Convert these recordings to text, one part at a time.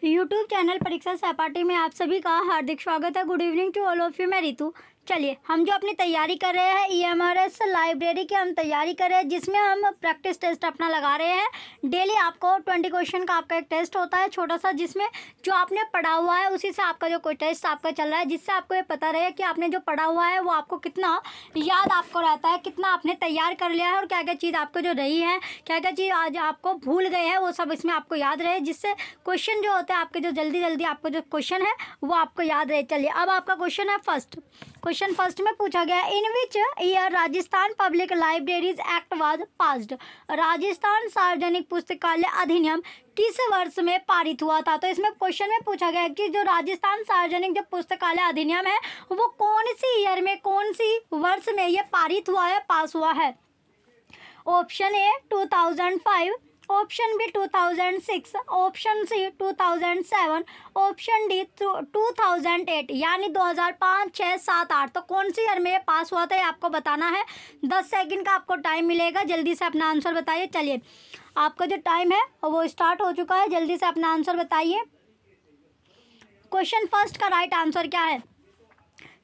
YouTube channel परीक्षा सहपाठी में आप सभी का हार्दिक स्वागत है। Good evening to all of you. मैं रितु। चलिए, हम जो अपनी तैयारी कर रहे हैं EMRS लाइब्रेरी की हम तैयारी कर रहे हैं, जिसमें हम प्रैक्टिस टेस्ट अपना लगा रहे हैं। डेली आपको 20 क्वेश्चन का आपका एक टेस्ट होता है छोटा सा, जिसमें जो आपने पढ़ा हुआ है उसी से आपका जो कोई टेस्ट आपका चल रहा है, जिससे आपको ये पता रहे कि आपने जो पढ़ा हुआ है वो आपको कितना याद आपको रहता है, कितना आपने तैयार कर लिया है और क्या क्या चीज़ आपको जो रही है, क्या क्या चीज़ आज आपको भूल गए हैं, वो सब इसमें आपको याद रहे, जिससे क्वेश्चन जो होते हैं आपके जो जल्दी जल्दी आपको जो क्वेश्चन है वो आपको याद रहे। चलिए, अब आपका क्वेश्चन है क्वेश्चन फर्स्ट में पूछा गया, in which year Rajasthan public libraries act was passed. Rajasthan सार्वजनिक पुस्तकालय अधिनियम किस वर्ष में पारित हुआ था? तो इसमें क्वेश्चन में पूछा गया है कि जो राजस्थान सार्वजनिक जो पुस्तकालय अधिनियम है वो कौन सी ईयर में, कौन सी वर्ष में ये पारित हुआ है, पास हुआ है। Option A 2005, option B 2006, option C 2007, option D 2008, यानी 2005, 6, 7, 8। तो कौन सी ईयर में ये पास हुआ था ये आपको बताना है। 10 सेकंड का आपको टाइम मिलेगा, जल्दी से अपना आंसर बताइए। चलिए, आपका जो टाइम है वो स्टार्ट हो चुका है, जल्दी से अपना आंसर बताइए। क्वेश्चन फर्स्ट का राइट आंसर क्या है?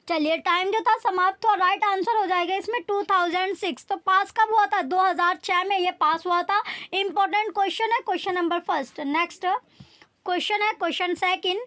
चलिए, टाइम जो था समाप्त हुआ, राइट आंसर हो जाएगा इसमें 2006। तो पास कब हुआ था? 2006 में ये पास हुआ था। इंपॉर्टेंट क्वेश्चन है, question number first. Next question है क्वेश्चन सेकंड,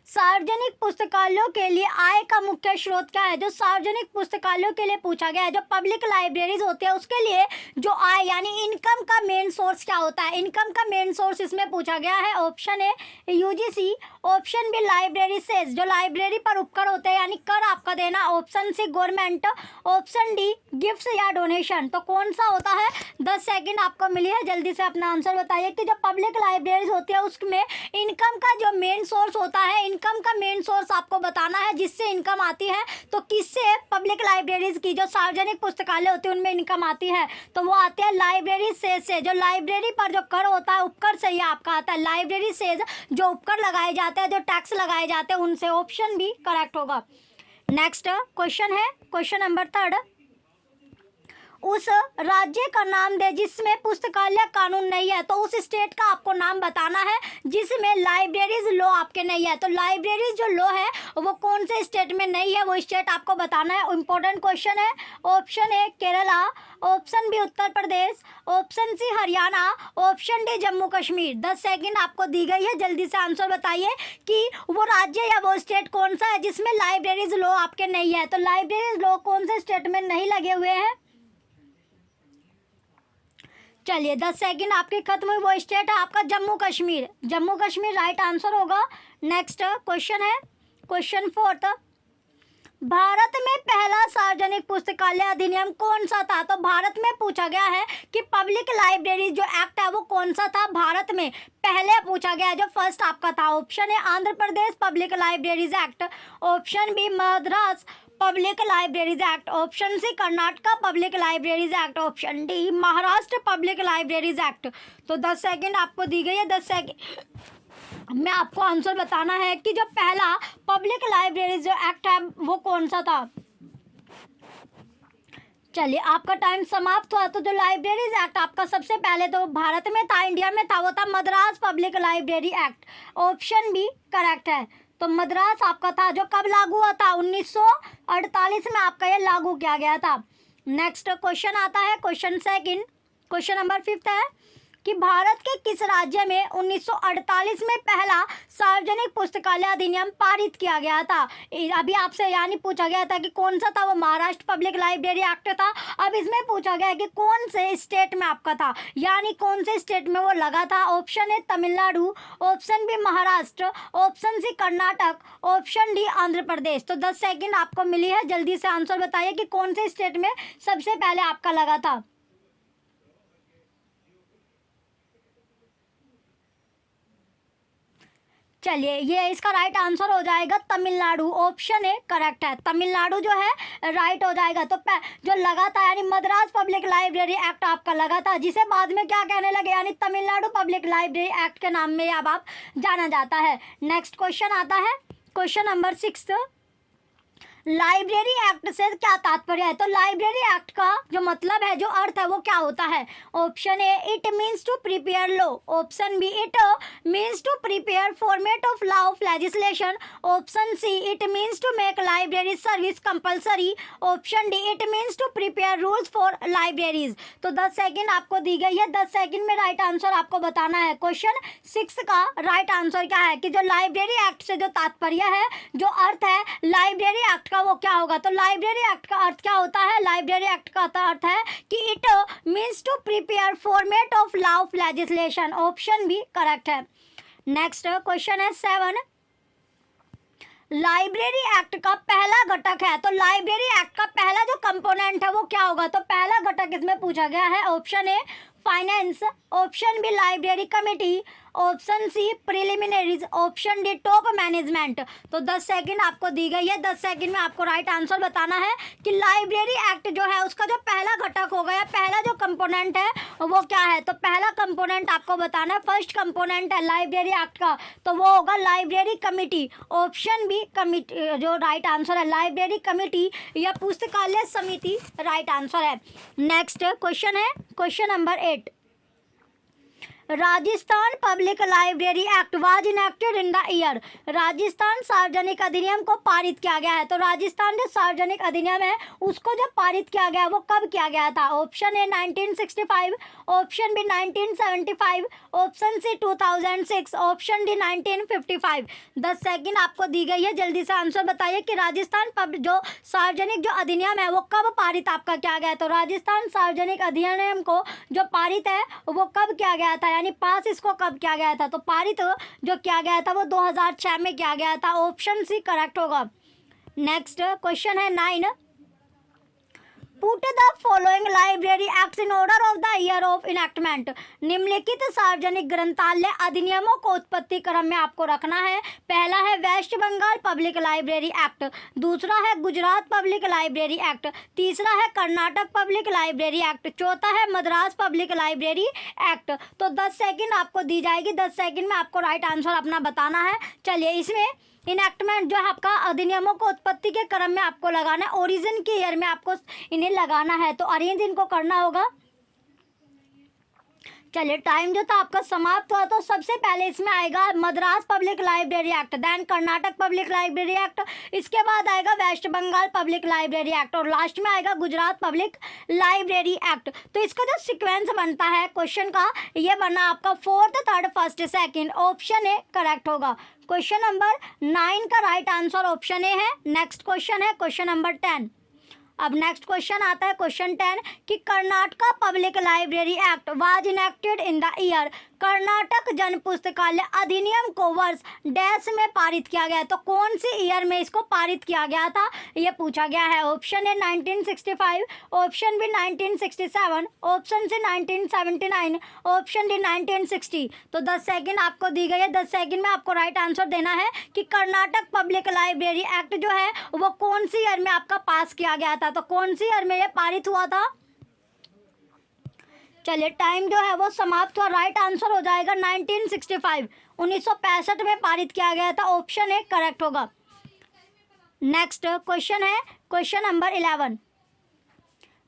सार्वजनिक पुस्तकालयों के लिए आय का मुख्य स्रोत क्या है? जो सार्वजनिक पुस्तकालयों के लिए पूछा गया है, जो पब्लिक लाइब्रेरीज होती है उसके लिए जो आय यानी इनकम का मेन सोर्स क्या होता है? इनकम का मेन सोर्स इसमें पूछा गया है। Option A UGC, option B library cess, जो लाइब्रेरी पर उपकर होते हैं यानी कर आपका देना, option C government, option D gifts या डोनेशन। तो कौन सा होता है? 10 सेकंड आपको मिली है, जल्दी से अपना आंसर बताइए कि जो पब्लिक लाइब्रेरीज होती है उसमें इनकम का जो मेन सोर्स होता है, इनकम का मेन सोर्स आपको बताना है, जिससे इनकम आती है। तो किससे? पब्लिक लाइब्रेरीज की, जो सार्वजनिक पुस्तकालय होती है उनमें इनकम आती है, तो वो आती है लाइब्रेरी सेज से। जो लाइब्रेरी पर जो कर होता है उपकर से ही आपका आता है। लाइब्रेरी सेज जो उपकर लगाए जाते हैं, जो टैक्स लगाए जाते हैं, उनसे। ऑप्शन बी करेक्ट होगा। नेक्स्ट क्वेश्चन है क्वेश्चन नंबर थर्ड, उस राज्य का नाम दे जिसमें पुस्तकालय कानून नहीं है। तो उस स्टेट का आपको नाम बताना है जिसमें लाइब्रेरीज लॉ आपके नहीं है। तो लाइब्रेरीज जो लॉ है वो कौन से स्टेट में नहीं है, वो स्टेट आपको बताना है। इंपॉर्टेंट क्वेश्चन है। Option A Kerala, option B Uttar Pradesh, option C Haryana, option D Jammu Kashmir. 10 second आपको दी गई है, जल्दी से आंसर बताइए कि वो राज्य या वो स्टेट कौन सा है जिसमें लाइब्रेरीज लॉ आपके नहीं है। तो लाइब्रेरीज लॉ कौन से स्टेट में नहीं लगे हुए हैं? चलिए, 10 सेकंड आपके खत्म हुई, वो स्टेट है आपका जम्मू कश्मीर। जम्मू कश्मीर राइट आंसर होगा। नेक्स्ट क्वेश्चन है क्वेश्चन फोर्थ, भारत में पहला सार्वजनिक पुस्तकालय अधिनियम कौन सा था? तो भारत में पूछा गया है कि पब्लिक लाइब्रेरी जो एक्ट है वो कौन सा था भारत में पहले पूछा गया है, जो फर्स्ट आपका था। ऑप्शन है Andhra Pradesh public libraries act, option B Madras public libraries act, option C Karnataka public libraries act, option D Maharashtra public libraries act. तो 10 सेकंड आपको दी गई है। 10 सेकंड में आपको आंसर बताना है कि जो पहला पब्लिक लाइब्रेरीज जो एक्ट है वो कौन सा था। चलिए, आपका टाइम समाप्त हुआ। तो जो लाइब्रेरीज एक्ट आपका सबसे पहले तो भारत में था, इंडिया में था, वो था Madras public library act. Option B correct है। तो मद्रास आपका था, जो कब लागू हुआ था? 1948 में आपका ये लागू किया गया था। नेक्स्ट क्वेश्चन आता है क्वेश्चन सेकंड, क्वेश्चन नंबर 5 है कि भारत के किस राज्य में 1948 में पहला सार्वजनिक पुस्तकालय अधिनियम पारित किया गया था? अभी आपसे यानी पूछा गया था कि कौन सा था, वो महाराष्ट्र पब्लिक लाइब्रेरी एक्ट था। अब इसमें पूछा गया है कि कौन से स्टेट में आपका था, यानी कौन से स्टेट में वो लगा था। Option A Tamil Nadu, option B Maharashtra, option C Karnataka, option D Andhra Pradesh. तो 10 सेकंड आपको मिली है, जल्दी से आंसर बताइए कि कौन से स्टेट में सबसे पहले आपका लगा था। चलिए, ये इसका राइट आंसर हो जाएगा तमिलनाडु। ऑप्शन ए करेक्ट है, तमिलनाडु जो है राइट हो जाएगा। तो जो लगा था यानी मद्रास पब्लिक लाइब्रेरी एक्ट आपका लगा था, जिसे बाद में क्या कहने लगे यानी तमिलनाडु पब्लिक लाइब्रेरी एक्ट के नाम में अब आप जाना जाता है। नेक्स्ट क्वेश्चन आता है क्वेश्चन नंबर 6, लाइब्रेरी एक्ट से क्या तात्पर्य है? तो लाइब्रेरी एक्ट का जो मतलब है, जो अर्थ है, वो क्या होता है? Option A, it means to prepare law. Option B, it means to prepare format of law of legislation. Option C, it means to make library service compulsory. Option D, it means to prepare rules for libraries. तो 10 second आपको दी गई है, 10 second में right answer आपको बताना है। Question 6 का राइट आंसर क्या है कि जो लाइब्रेरी एक्ट से जो तात्पर्य है, जो अर्थ है लाइब्रेरी एक्ट का, वो क्या होगा? तो लाइब्रेरी एक्ट का अर्थ क्या होता है? लाइब्रेरी एक्ट का अर्थ है कि it means to prepare format of law of legislation. Option B correct है। नेक्स्ट क्वेश्चन है 7, लाइब्रेरी एक्ट का पहला घटक है। तो लाइब्रेरी एक्ट का पहला जो कंपोनेंट है वो क्या होगा? तो पहला घटक इसमें पूछा गया है। Option A finance, option B library committee, option C preliminaries, option D top management. तो 10 सेकंड आपको दी गई है, 10 सेकंड में आपको राइट आंसर बताना है कि लाइब्रेरी एक्ट जो है उसका जो पहला घटक होगा या पहला जो कंपोनेंट है वो क्या है? तो पहला कंपोनेंट आपको बताना है, फर्स्ट कंपोनेंट है लाइब्रेरी एक्ट का, तो वो होगा library committee. Option B committee जो राइट आंसर है, लाइब्रेरी कमेटी या पुस्तकालय समिति राइट आंसर है। नेक्स्ट क्वेश्चन है question number 8, Rajasthan public library act was enacted in the year. राजस्थान सार्वजनिक अधिनियम को पारित किया गया है। तो राजस्थान जो सार्वजनिक अधिनियम है उसको जब पारित किया गया वो कब किया गया था? Option A 1965, option B 1975, option C 2006, option D 1955। 10 second आपको दी गई है, जल्दी से आंसर बताइए कि राजस्थान जो सार्वजनिक जो अधिनियम है वो कब पारित आपका किया गया? तो राजस्थान सार्वजनिक अधिनियम को जो पारित है वो कब किया गया था, यानी पास इसको कब किया गया था? तो पारित जो किया गया था वो 2006 में किया गया था। ऑप्शन सी करेक्ट होगा। नेक्स्ट क्वेश्चन है 9, put the following library acts in order of the year of enactment. निम्नलिखित सार्वजनिक ग्रंथालय अधिनियमों को उत्पत्ति क्रम में आपको रखना है। पहला है West Bengal public library act, दूसरा है गुजरात पब्लिक लाइब्रेरी एक्ट, तीसरा है कर्नाटक पब्लिक लाइब्रेरी एक्ट, चौथा है मद्रास पब्लिक लाइब्रेरी एक्ट। तो 10 सेकंड आपको दी जाएगी, 10 सेकंड में आपको राइट आंसर अपना बताना है। चलिए, इसमें इनेक्टमेंट जो है आपका अधिनियमों को उत्पत्ति के क्रम में आपको लगाना है, ओरिजिन के ईयर में आपको इन्हें लगाना है, तो अरेंज इनको करना होगा। चलिए, टाइम जो था आपका समाप्त हुआ। तो सबसे पहले इसमें आएगा Madras public library act, then Karnataka public library act, इसके बाद आएगा West Bengal public library act और लास्ट में आएगा गुजरात पब्लिक लाइब्रेरी एक्ट। तो इसका जो सीक्वेंस बनता है क्वेश्चन का, ये बना आपका 4th 3rd 1st 2nd। Option A correct होगा। क्वेश्चन नंबर 9 का राइट आंसर ऑप्शन ए है। नेक्स्ट क्वेश्चन है क्वेश्चन नंबर 10। अब नेक्स्ट क्वेश्चन आता है क्वेश्चन 10 कि Karnataka public library act was enacted in the year. Karnataka जन पुस्तकालय अधिनियम को वर्ष डैश में पारित किया गया, तो कौन सी ईयर में इसको पारित किया गया था ये पूछा गया है। Option A 1965, option B 1967, option C 1979, option D 1960। तो 10 सेकंड आपको दी गई है, 10 सेकंड में आपको राइट आंसर देना है कि कर्नाटक पब्लिक लाइब्रेरी एक्ट जो है वो कौन सी ईयर में आपका पास किया गया था, तो कौन सी ईयर में ये पारित हुआ था। चलिए, टाइम जो है वो समाप्त हुआ। राइट आंसर हो जाएगा 1965, 1965 में पारित किया गया था। ऑप्शन ए करेक्ट होगा। नेक्स्ट क्वेश्चन है question number 11,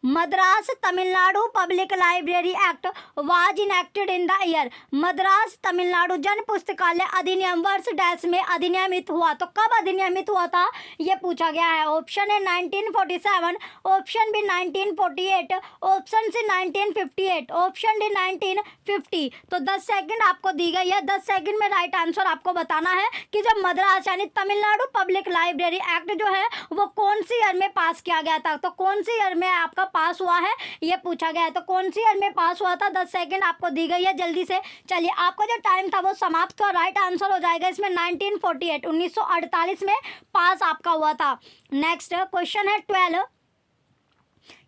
Madras Tamil Nadu public library act was enacted in the year. Madras Tamil Nadu जन पुस्तकालय अधिनियम वर्ष डैश में अधिनियमित हुआ, तो कब अधिनियमित हुआ था ये पूछा गया है। Option A 1947, option B 1948, option C 1958, option D 1950। तो 10 सेकंड आपको दी गई है, 10 सेकंड में राइट आंसर आपको बताना है कि जब मद्रास यानी तमिलनाडु पब्लिक लाइब्रेरी एक्ट जो है वो कौन सी ईयर में पास किया गया था, तो कौन सी ईयर में आपका पास हुआ है ये पूछा गया है। तो कौन सी ईयर में पास हुआ था, 10 सेकंड आपको दी गई है, जल्दी से। चलिए, आपका जो टाइम था वो समाप्त हुआ। राइट आंसर हो जाएगा इसमें 1948, 1948 में पास आपका हुआ था। नेक्स्ट क्वेश्चन है 12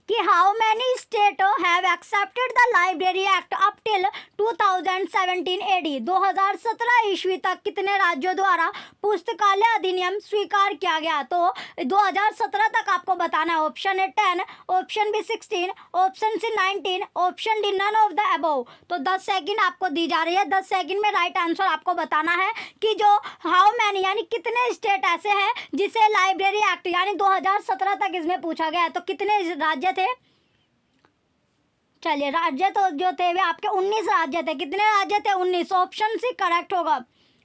कि how many state have accepted the library act up till 2017 AD. 2017 ईस्वी तक कितने राज्यों द्वारा पुस्तकालय अधिनियम स्वीकार किया गया? तो 2017 तक आपको बताना है। Option A 10, option B 16, option C 19, option D none of the above. तो 10 सेकंड आपको दी जा रही है। 10 सेकंड में राइट आंसर आपको बताना है कि जो हाउ मैनी यानी कितने स्टेट ऐसे हैं जिसे लाइब्रेरी एक्ट यानी 2017 तक इसमें पूछा गया है। तो कितने राज्य थे? चलिए, राज्य तो जो थे वे आपके 19 राज्य थे। कितने राज्य थे? 19। ऑप्शन सी करेक्ट होगा।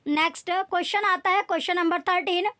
नेक्स्ट क्वेश्चन आता है, क्वेश्चन नंबर 13।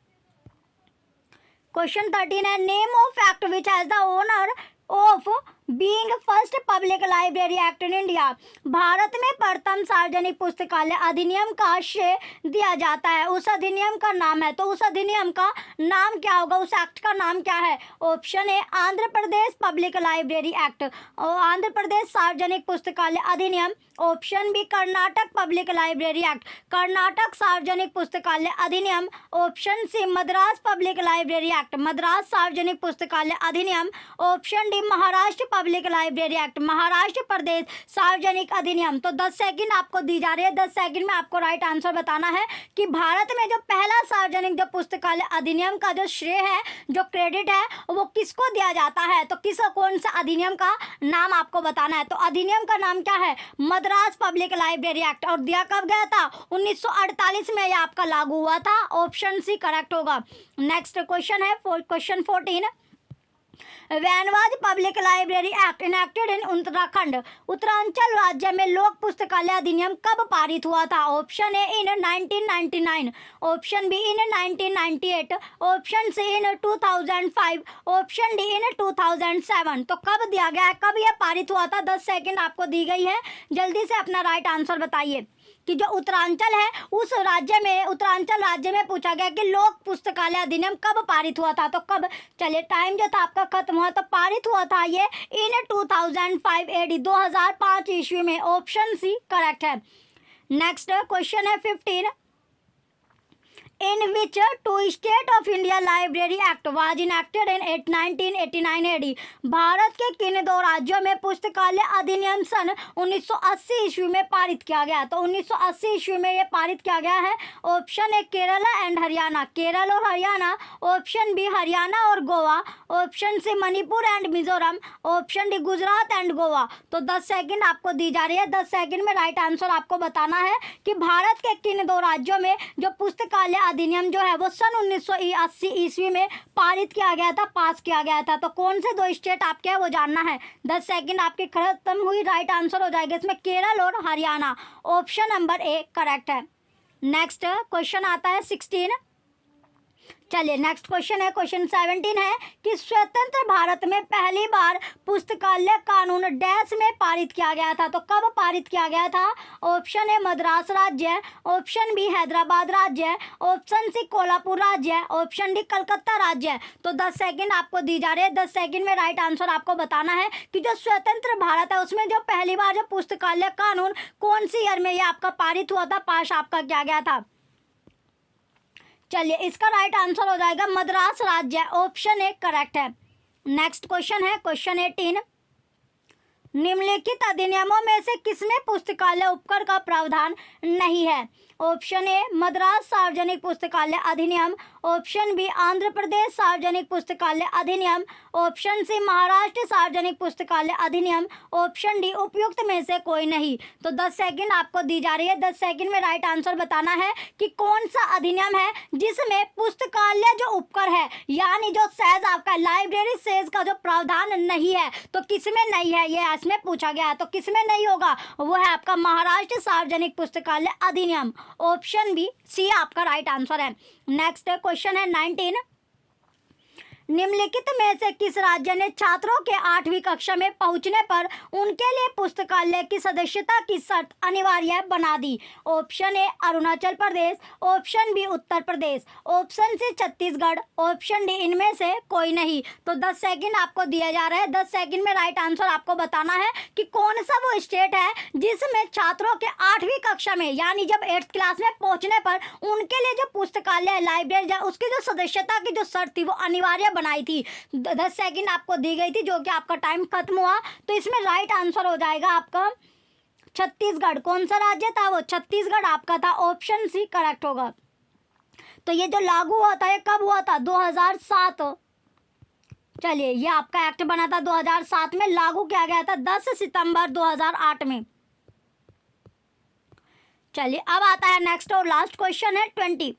क्वेश्चन 13 है, name of act which has the honour of being first public library act in India. भारत में प्रथम सार्वजनिक पुस्तकालय अधिनियम का श्रेय दिया जाता है, उस अधिनियम का नाम है। तो उस अधिनियम का नाम क्या होगा? उस एक्ट का नाम क्या है? Option A Andhra Pradesh public library act, Andhra Pradesh सार्वजनिक पुस्तकालय अधिनियम। Option B Karnataka public library act, Karnataka सार्वजनिक पुस्तकालय अधिनियम। Option C Madras public library act, Madras सार्वजनिक पुस्तकालय अधिनियम। Option D Maharashtra public library act, Maharashtra Pradesh सार्वजनिक अधिनियम। तो 10 सेकंड आपको दी जा रही है। 10 सेकंड में आपको राइट आंसर बताना है कि भारत में जो पहला सार्वजनिक जो पुस्तकालय अधिनियम का जो श्रेय है, जो क्रेडिट है, वो किसको दिया जाता है? तो कौन सा अधिनियम का नाम आपको बताना है। तो अधिनियम का नाम क्या है? Madras public library act. और दिया कब गया था? 1948 में यह आपका लागू हुआ था। ऑप्शन सी करेक्ट होगा। नेक्स्ट क्वेश्चन है, question 14। When was public library act enacted in Uttarakhand? Uttaranchal राज्य में लोक पुस्तकालय अधिनियम कब पारित हुआ था? Option A in 1999, option B in 1998, option C in 2005, option D in 2007। तो कब दिया गया है, कब यह पारित हुआ था? 10 सेकंड आपको दी गई है। जल्दी से अपना राइट आंसर बताइए कि जो उत्तरांचल है उस राज्य में, उत्तरांचल राज्य में पूछा गया कि लोक पुस्तकालय अधिनियम कब पारित हुआ था। तो कब? चलिए, टाइम जो था आपका खत्म हुआ। तो पारित हुआ था ये इन 2005 एडी, 2005 ईस्वी में। ऑप्शन सी करेक्ट है। नेक्स्ट क्वेश्चन है 15। In which two state of India library act was enacted in 1989 AD. Bharat के किन दो राज्यों में पुस्तकालय अधिनियम सन 1980 ईस्वी में पारित किया गया? तो 1980 ईस्वी में ये पारित किया गया है। Option A Kerala and Haryana, Kerala और हरियाणा। ऑप्शन बी हरियाणा और Goa. Option C Manipur and Mizoram. Option D Gujarat and Goa. तो 10 सेकंड आपको दी जा रही है। 10 सेकंड में राइट आंसर आपको बताना है कि भारत के किन दो राज्यों में जो पुस्तकालय अधिनियम जो है वो सन 1980 ईस्वी में पारित किया गया था, पास किया गया था। तो कौन से दो स्टेट आपके हैं वो जानना है। 10 सेकंड आपकी खत्म हुई। राइट आंसर हो जाएगा इसमें केरल और Haryana. Option number A correct है। नेक्स्ट क्वेश्चन आता है 16। चलिए, नेक्स्ट क्वेश्चन है, क्वेश्चन 17 है कि स्वतंत्र भारत में पहली बार पुस्तकालय कानून डैश में पारित किया गया था। तो कब पारित किया गया था? ऑप्शन ए मद्रास राज्य, ऑप्शन बी हैदराबाद राज्य, ऑप्शन सी कोल्हापुर राज्य, ऑप्शन डी कलकत्ता राज्य। तो 10 सेकंड आपको दी जा रही है। 10 सेकंड में राइट आंसर आपको बताना है कि जो स्वतंत्र भारत है उसमें जो पहली बार जो पुस्तकालय कानून कौन सी ईयर में ये आपका पारित हुआ था, पास आपका किया गया था। चलिए, इसका राइट आंसर हो जाएगा मद्रास राज्य। ऑप्शन ए करेक्ट है। नेक्स्ट क्वेश्चन है, क्वेश्चन 18। निम्नलिखित अधिनियमों में से किसमें पुस्तकालय उपकर का प्रावधान नहीं है? ऑप्शन ए मद्रास सार्वजनिक पुस्तकालय अधिनियम, ऑप्शन बी आंध्र प्रदेश सार्वजनिक पुस्तकालय अधिनियम, ऑप्शन सी महाराष्ट्र सार्वजनिक पुस्तकालय अधिनियम, ऑप्शन डी उपयुक्त में से कोई नहीं। तो 10 सेकंड आपको दी जा रही है। 10 सेकंड में राइट आंसर बताना है कि कौन सा अधिनियम है जिसमें पुस्तकालय जो उपकर है यानी जो सेज आपका लाइब्रेरी सेज का जो प्रावधान नहीं है। तो किसमें नहीं है ये इसमें पूछा गया है। तो किसमें नहीं होगा? वो है आपका महाराष्ट्र सार्वजनिक पुस्तकालय अधिनियम। ऑप्शन बी सी आपका राइट आंसर है। नेक्स्ट क्वेश्चन है 19। निम्नलिखित में से किस राज्य ने छात्रों के 8वीं कक्षा में पहुंचने पर उनके लिए पुस्तकालय की सदस्यता की शर्त अनिवार्य बना दी? Option A Arunachal Pradesh, option B Uttar Pradesh, option C Chhattisgarh, option D इनमें से कोई नहीं। तो 10 सेकंड आपको दिया जा रहा है। 10 सेकंड में राइट आंसर आपको बताना है कि कौन सा वो स्टेट है जिसमें छात्रों के 8वीं कक्षा में यानी जब 8th क्लास में पहुंचने पर उनके लिए जो पुस्तकालय लाइब्रेरी उसकी जो सदस्यता की जो शर्त थी वो अनिवार्य बनाई थी, 10 सेकंड आपको दी गई थी, जो कि आपका टाइम खत्म हुआ। तो इसमें राइट आंसर हो जाएगा आपका छत्तीसगढ़। कौन सा राज्य था वो? छत्तीसगढ़ आपका था। ऑप्शन सी करेक्ट होगा। तो ये जो लागू हुआ था ये कब हुआ था? 2007। चलिए, ये आपका एक्ट बना था 2007 में, लागू किया गया था 10 सितंबर 2008 में। चलिए, अब आता है नेक्स्ट और लास्ट क्वेश्चन है 20।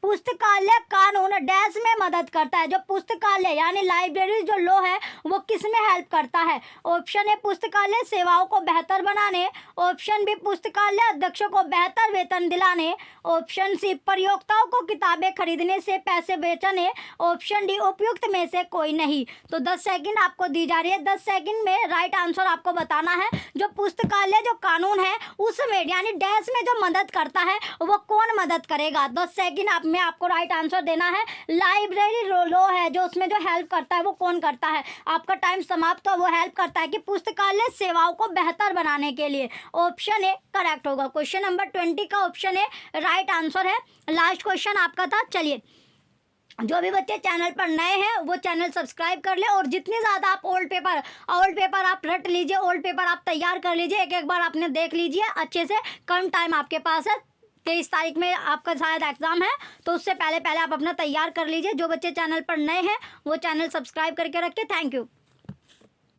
पुस्तकालय कानून डैश में मदद करता है। जो पुस्तकालय यानी लाइब्रेरी जो लॉ है वो किस में हेल्प करता है? ऑप्शन ए पुस्तकालय सेवाओं को बेहतर बनाने, ऑप्शन बी पुस्तकालय अध्यक्षों को बेहतर वेतन दिलाने, ऑप्शन सी प्रयोक्ताओं को किताबें खरीदने से पैसे बचाने, ऑप्शन डी उपयुक्त में से कोई नहीं। तो 10 सेकंड आपको दी जा रही है। 10 सेकंड में राइट आंसर आपको बताना है। जो पुस्तकालय जो कानून है उसमें यानी डैश में जो मदद करता है वो कौन मदद करेगा? 10 सेकंड में आपको राइट आंसर देना है। लाइब्रेरी लॉ है जो उसमें जो हेल्प करता है वो कौन करता है? आपका टाइम समाप्त हो। वो हेल्प करता है कि पुस्तकालय सेवाओं को बेहतर बनाने के लिए। ऑप्शन ए करेक्ट होगा। क्वेश्चन नंबर 20 का ऑप्शन ए राइट आंसर है। लास्ट क्वेश्चन आपका था। चलिए, जो भी बच्चे चैनल पर नए हैं वो चैनल सब्सक्राइब कर ले, और जितनी ज़्यादा आप ओल्ड पेपर आप रट लीजिए, ओल्ड पेपर आप तैयार कर लीजिए, एक बार आपने देख लीजिए अच्छे से। कम टाइम आपके पास है, 23 तारीख में आपका शायद एग्ज़ाम है, तो उससे पहले आप अपना तैयार कर लीजिए। जो बच्चे चैनल पर नए हैं वो चैनल सब्सक्राइब करके रखिए। Thank you.